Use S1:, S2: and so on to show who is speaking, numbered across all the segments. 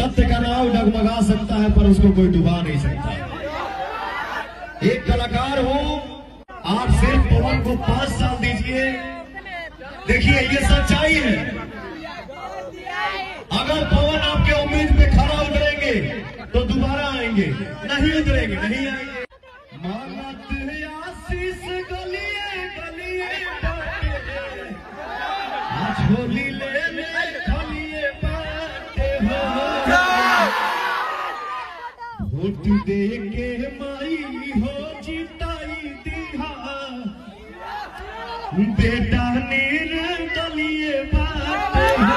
S1: सत्य का नाव डगमगा सकता है पर उसको कोई डुबा नहीं सकता। एक कलाकार हूं, आप सिर्फ पवन को 5 साल दीजिए, देखिए ये सच्चाई है। अगर पवन आपके उम्मीद पे खरा उतरेंगे तो दोबारा आएंगे, नहीं उतरेंगे नहीं आएंगे। आशीष गलिए गलिए झोली लेने खलिए बाटे हो, वोट दे के माई हो जिताई दिहा, बेटा निर्दलीय बाटे हो।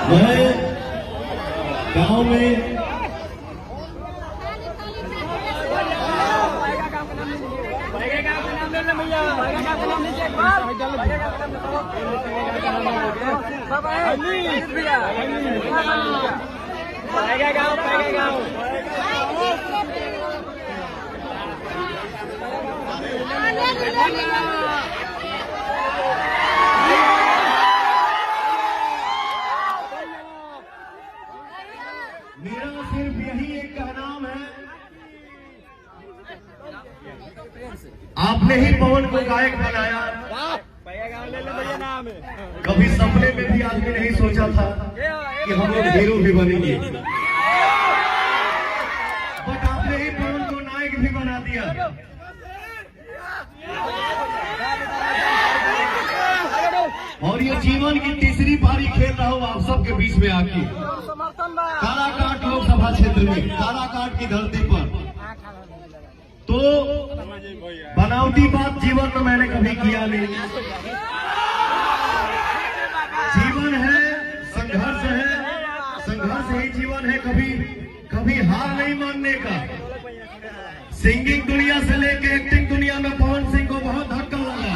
S1: मैं गांव में मेरा सिर्फ यही एक कहनाम है, आपने ही पवन को गायक बनाया। कभी सपने में भी आदमी नहीं सोचा था कि हम लोग हीरो भी बनेंगे, बट आपने ही पवन को नायक भी बना दिया। और ये जीवन की तीसरी पारी खेल रहा हूं आप सबके बीच में आके, काराकाट लोकसभा क्षेत्र में, काराकाट की धरती पर। तो बनावटी बात जीवन में मैंने कभी किया नहीं। जीवन है, संघर्ष है, संघर्ष ही जीवन है। कभी हार नहीं मानने का। सिंगिंग दुनिया से लेके एक्टिंग दुनिया में पवन सिंह को बहुत धक्का लगा,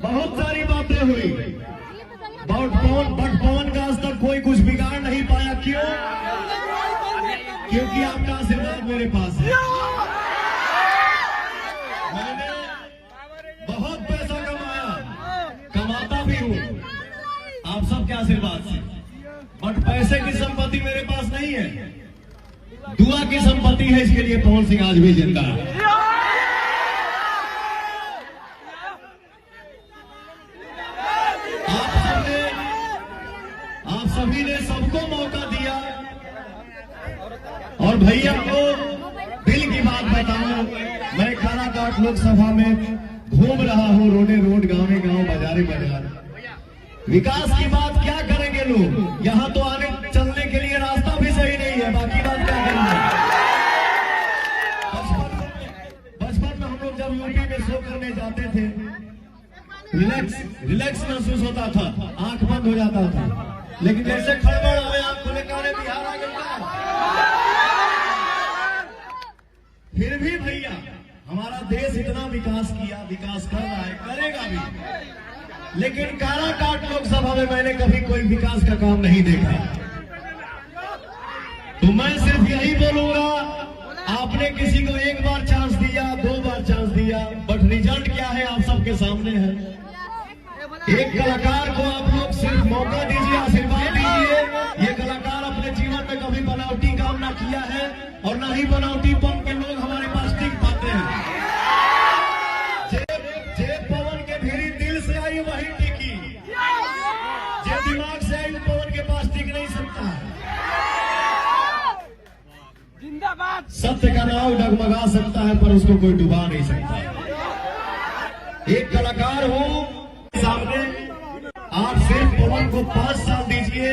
S1: बहुत सारी बातें हुई, बट पवन का आज तक कोई कुछ बिगाड़ नहीं पाया। क्यों? क्योंकि आपका आशीर्वाद मेरे पास है। मैंने बहुत पैसा कमाया, कमाता भी हूँ आप सबके आशीर्वाद से, बट पैसे की संपत्ति मेरे पास नहीं है, दुआ की संपत्ति है। इसके लिए पवन सिंह आज भी जिंदा है। आप सभी ने सबको मौका दिया। और भैया को दिल की बात बताऊं, मैं काराकाट लोकसभा में घूम रहा हूं, रोडे रोड, गाँव गाँव, बाजारे बाजार। विकास की बात क्या करेंगे लोग? यहाँ तो आने चलने के लिए रास्ता भी सही नहीं है, बाकी बात क्या करेंगे? बचपन में हम लोग जब यूपी में शो करने जाते थे, रिलैक्स महसूस होता था, आंख बंद हो जाता था। लेकिन जैसे खड़बड़ आए, आंख खुले काले, बिहार आ गया। फिर भी भैया हमारा देश इतना विकास किया, विकास कर रहा है, करेगा भी। लेकिन काराकाट लोकसभा में मैंने कभी कोई विकास का काम नहीं देखा। तो मैं सिर्फ यही बोलूंगा, आपने किसी को 1 बार चांस दिया, 2 बार चांस दिया, बट रिजल्ट क्या है आप सबके सामने है। एक कलाकार को आप लोग सिर्फ मौका दीजिए, आशीर्वाद दीजिए। ये कलाकार अपने जीवन में कभी बनावटी काम ना किया है और ना ही बनावटी बन के लोग हमारे पास टिक पाते हैं। जे पवन के भीरी दिल से आई वही टिकी, जे दिमाग से आई पवन के पास टिक नहीं सकता। जिंदाबाद। सत्य का नाव डगमगा सकता है पर उसको कोई डुबा नहीं सकता। एक कलाकार हूं, सामने आप सिर्फ पवन को 5 साल दीजिए,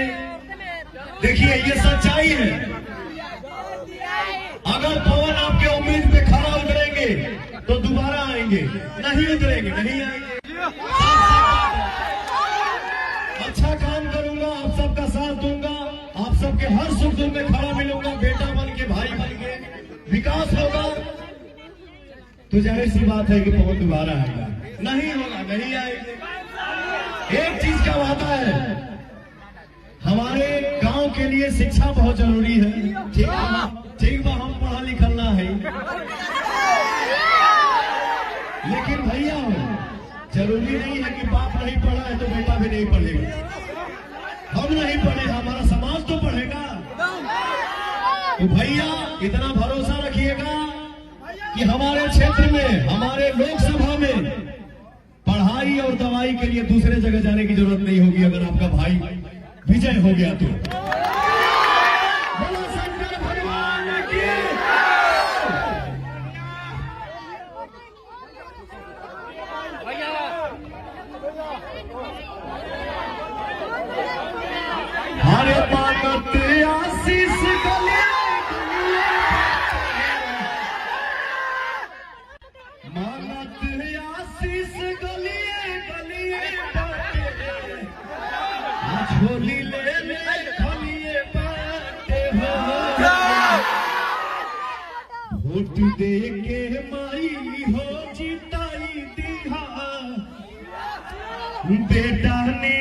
S1: देखिए ये सच्चाई है। अगर पवन आपके उम्मीद पे खरा उतरेंगे तो दोबारा आएंगे, नहीं उतरेंगे नहीं आएंगे। अच्छा काम करूंगा, आप सबका साथ दूंगा, आप सबके हर सुख दुख में खड़ा मिलूंगा, बेटा बन के, भाई बन के। विकास होगा तो जाहिर सी बात है कि पवन दोबारा आएगा, नहीं होगा नहीं आएंगे। एक चीज का वादा है, हमारे गांव के लिए शिक्षा बहुत जरूरी है। ठीक बा, हम पढ़ा लिखा ना है, जरूरी नहीं है कि बाप नहीं पढ़ा है तो बेटा भी नहीं पढ़ेगा। हम नहीं पढ़े, हमारा समाज तो पढ़ेगा। तो भैया इतना भरोसा रखिएगा कि हमारे क्षेत्र में, हमारे लोकसभा में पढ़ाई और दवाई के लिए दूसरे जगह जाने की जरूरत नहीं होगी अगर आपका भाई विजय हो गया तो। बोलो शंकर भगवान की। हरे पागत आशीष गले मानत आशीष गलिए गलिए झोली ले ले खलिए बाटे हो। वोट दे के माई हो जिताई दिहा बेटा ने